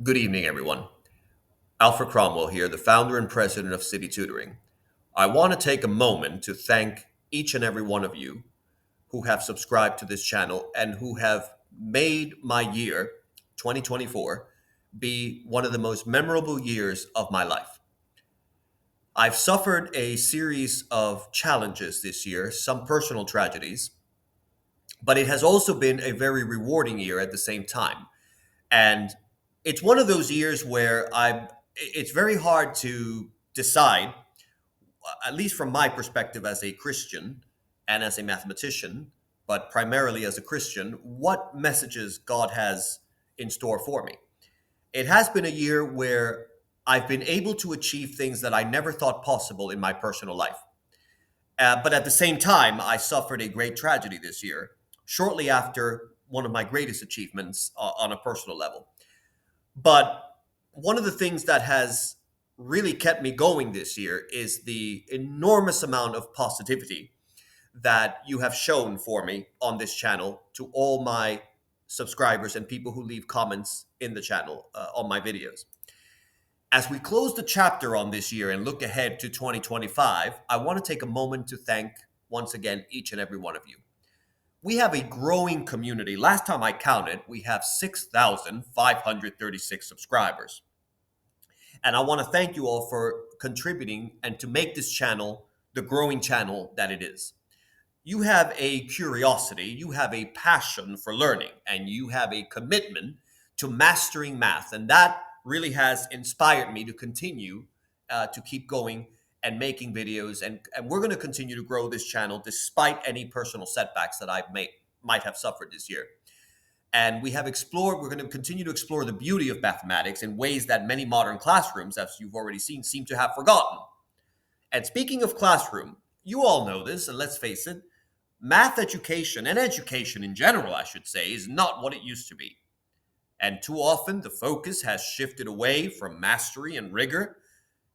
Good evening, everyone. Alfred Cromwell here, the founder and president of City Tutoring. I want to take a moment to thank each and every one of you who have subscribed to this channel and who have made my year, 2024, be one of the most memorable years of my life. I've suffered a series of challenges this year, some personal tragedies, but it has also been a very rewarding year at the same time. And it's one of those years where it's very hard to decide, at least from my perspective as a Christian and as a mathematician, but primarily as a Christian, what messages God has in store for me. It has been a year where I've been able to achieve things that I never thought possible in my personal life. But at the same time, I suffered a great tragedy this year, shortly after one of my greatest achievements on a personal level. But one of the things that has really kept me going this year is the enormous amount of positivity that you have shown for me on this channel to all my subscribers and people who leave comments in the channel on my videos. As we close the chapter on this year and look ahead to 2025, I want to take a moment to thank once again each and every one of you. We have a growing community. Last time I counted, we have 6,536 subscribers. And I want to thank you all for contributing and to make this channel the growing channel that it is. You have a curiosity, you have a passion for learning, and you have a commitment to mastering math. And that really has inspired me to continue to keep going and making videos. And we're going to continue to grow this channel despite any personal setbacks that might have suffered this year. And we're going to continue to explore the beauty of mathematics in ways that many modern classrooms, as you've already seen, seem to have forgotten. And speaking of classroom, you all know this, and let's face it, math education and education in general, I should say, is not what it used to be. And too often, the focus has shifted away from mastery and rigor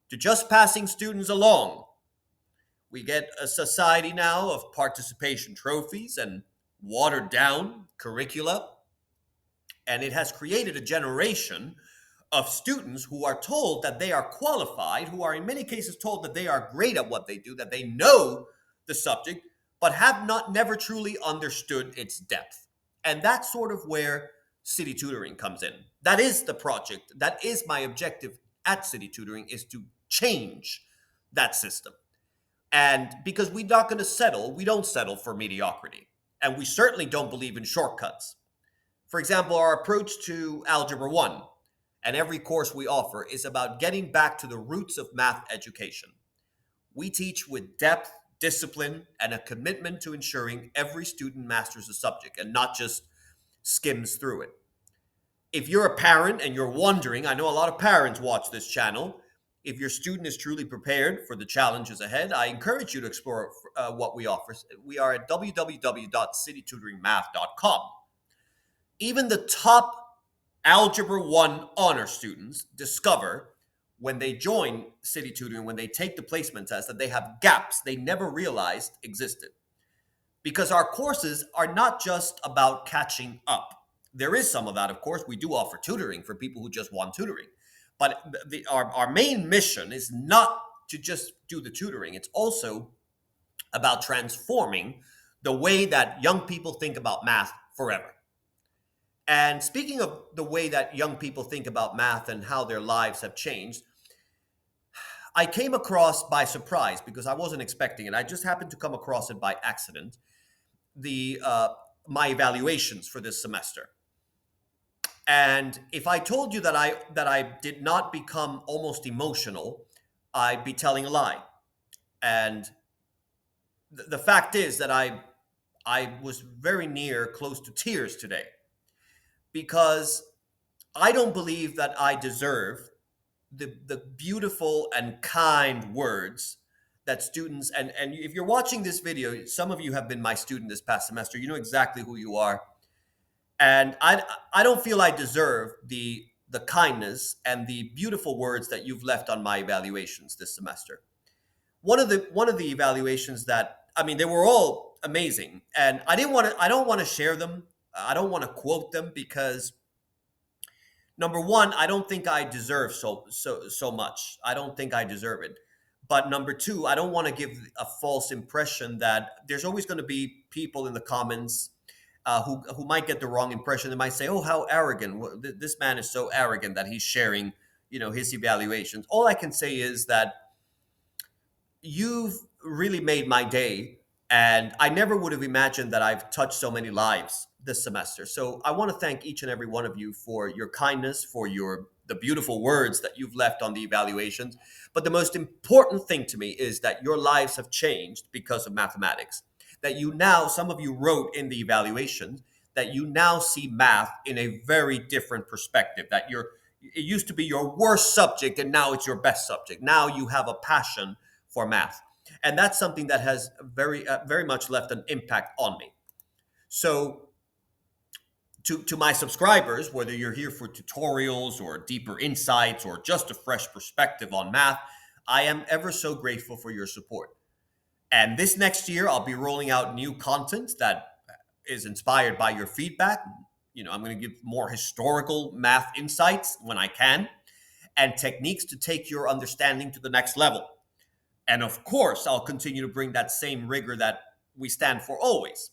to just passing students along. We get a society now of participation trophies and watered down curricula, and it has created a generation of students who are told that they are qualified, who are in many cases told that they are great at what they do, that they know the subject, but have not never truly understood its depth. And that's sort of where City Tutoring comes in. That is the project. That is my objective at City Tutoring, is to change that system. And because we're not going to settle, we don't settle for mediocrity. And we certainly don't believe in shortcuts. For example, our approach to Algebra 1 and every course we offer is about getting back to the roots of math education. We teach with depth, discipline, and a commitment to ensuring every student masters the subject and not just skims through it. If you're a parent and you're wondering, I know a lot of parents watch this channel, if your student is truly prepared for the challenges ahead, I encourage you to explore what we offer. We are at www.citytutoringmath.com. Even the top Algebra 1 honor students discover when they join City Tutoring, when they take the placement test, that they have gaps they never realized existed. Because our courses are not just about catching up. There is some of that, of course. We do offer tutoring for people who just want tutoring. But our main mission is not to just do the tutoring. It's also about transforming the way that young people think about math forever. And speaking of the way that young people think about math and how their lives have changed, I came across by surprise because I wasn't expecting it. I just happened to come across it by accident. The My evaluations for this semester. And if I told you that I did not become almost emotional, I'd be telling a lie. And the fact is that I was very near close to tears today because I don't believe that I deserve the beautiful and kind words that students, and if you're watching this video, some of you have been my student this past semester, you know exactly who you are. And I don't feel I deserve the kindness and the beautiful words that you've left on my evaluations this semester. One of the evaluations that, I mean, they were all amazing, and I don't want to share them. I don't want to quote them because Number one, I don't think I deserve so much. I don't think I deserve it. But number two, I don't want to give a false impression that there's always going to be people in the comments who might get the wrong impression. They might say, "Oh, how arrogant! This man is so arrogant that he's sharing, his evaluations." All I can say is that you've really made my day. And I never would have imagined that I've touched so many lives this semester. So I want to thank each and every one of you for your kindness, for the beautiful words that you've left on the evaluations. But the most important thing to me is that your lives have changed because of mathematics. That you now, some of you wrote in the evaluations, that you now see math in a very different perspective. It used to be your worst subject and now it's your best subject. Now you have a passion for math. And that's something that has very much left an impact on me. So, to my subscribers, whether you're here for tutorials or deeper insights or just a fresh perspective on math, I am ever so grateful for your support. And this next year, I'll be rolling out new content that is inspired by your feedback. I'm going to give more historical math insights when I can, and techniques to take your understanding to the next level. And of course, I'll continue to bring that same rigor that we stand for always.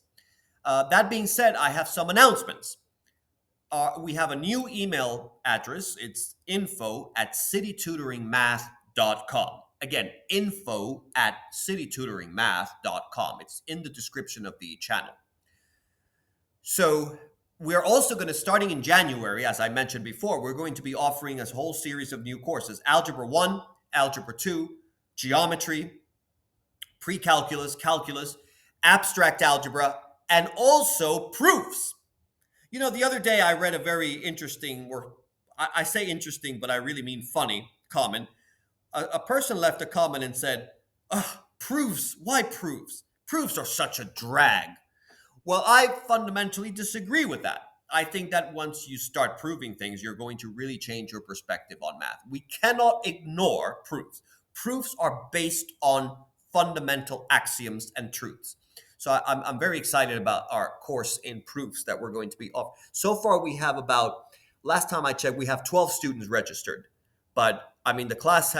That being said, I have some announcements. We have a new email address. It's info@citytutoringmath.com. Again, info@citytutoringmath.com. It's in the description of the channel. So we're also going to, starting in January, as I mentioned before, we're going to be offering a whole series of new courses: Algebra 1, Algebra 2, Geometry, Pre-calculus, Calculus, Abstract Algebra, and also Proofs. The other day I read a very interesting, or I say interesting, but I really mean funny comment. A person left a comment and said, "Ugh, proofs, why proofs? Proofs are such a drag." Well, I fundamentally disagree with that. I think that once you start proving things, you're going to really change your perspective on math. We cannot ignore proofs. Proofs are based on fundamental axioms and truths. So I'm very excited about our course in proofs that we're going to be off. So far, we have last time I checked, we have 12 students registered. But I mean, the class,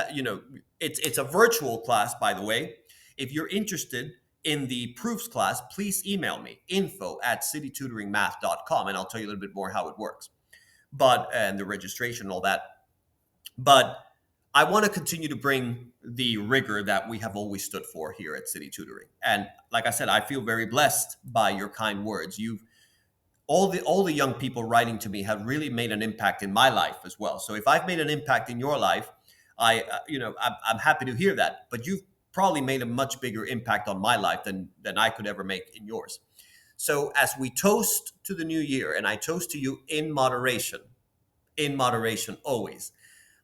it's a virtual class, by the way. If you're interested in the proofs class, please email me, info@citytutoringmath.com, and I'll tell you a little bit more how it works. And the registration and all that. But I want to continue to bring the rigor that we have always stood for here at City Tutoring. And like I said, I feel very blessed by your kind words. All the young people writing to me have really made an impact in my life as well. So if I've made an impact in your life, I'm happy to hear that. But you've probably made a much bigger impact on my life than I could ever make in yours. So as we toast to the new year, and I toast to you in moderation always.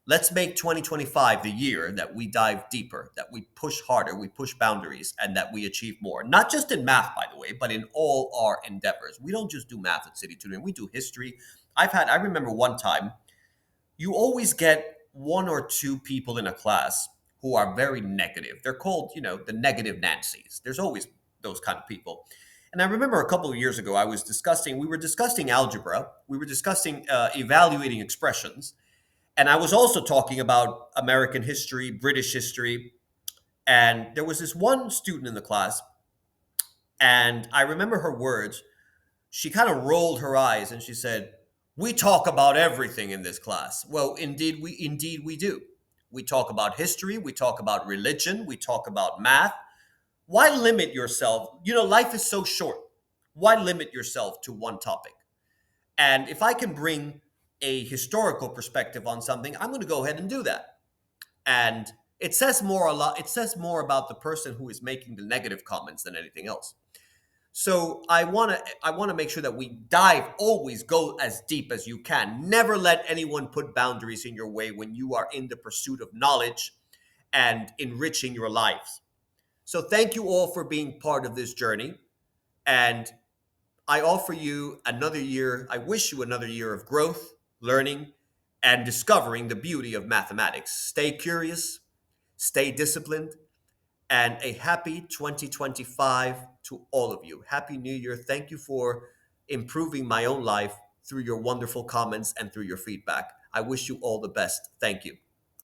Let's make 2025 the year that we dive deeper, that we push harder, we push boundaries, and that we achieve more. Not just in math, by the way, but in all our endeavors. We don't just do math at City Tutoring, we do history. I remember one time, you always get one or two people in a class who are very negative. They're called, the negative Nancy's. There's always those kind of people. And I remember a couple of years ago, we were discussing algebra, we were discussing evaluating expressions, and I was also talking about American history, British history. And there was this one student in the class, and I remember her words. She kind of rolled her eyes and she said, "We talk about everything in this class." Well, indeed we do. We talk about history, we talk about religion, we talk about math. Why limit yourself? Life is so short. Why limit yourself to one topic? And if I can bring a historical perspective on something, I'm going to go ahead and do that. And it says more about the person who is making the negative comments than anything else. So I want to make sure that we always go as deep as you can. Never let anyone put boundaries in your way when you are in the pursuit of knowledge and enriching your lives. So thank you all for being part of this journey. And I offer you another year. I wish you another year of growth, learning, and discovering the beauty of mathematics. Stay curious, stay disciplined, and a happy 2025 to all of you. Happy New Year. Thank you for improving my own life through your wonderful comments and through your feedback. I wish you all the best. Thank you.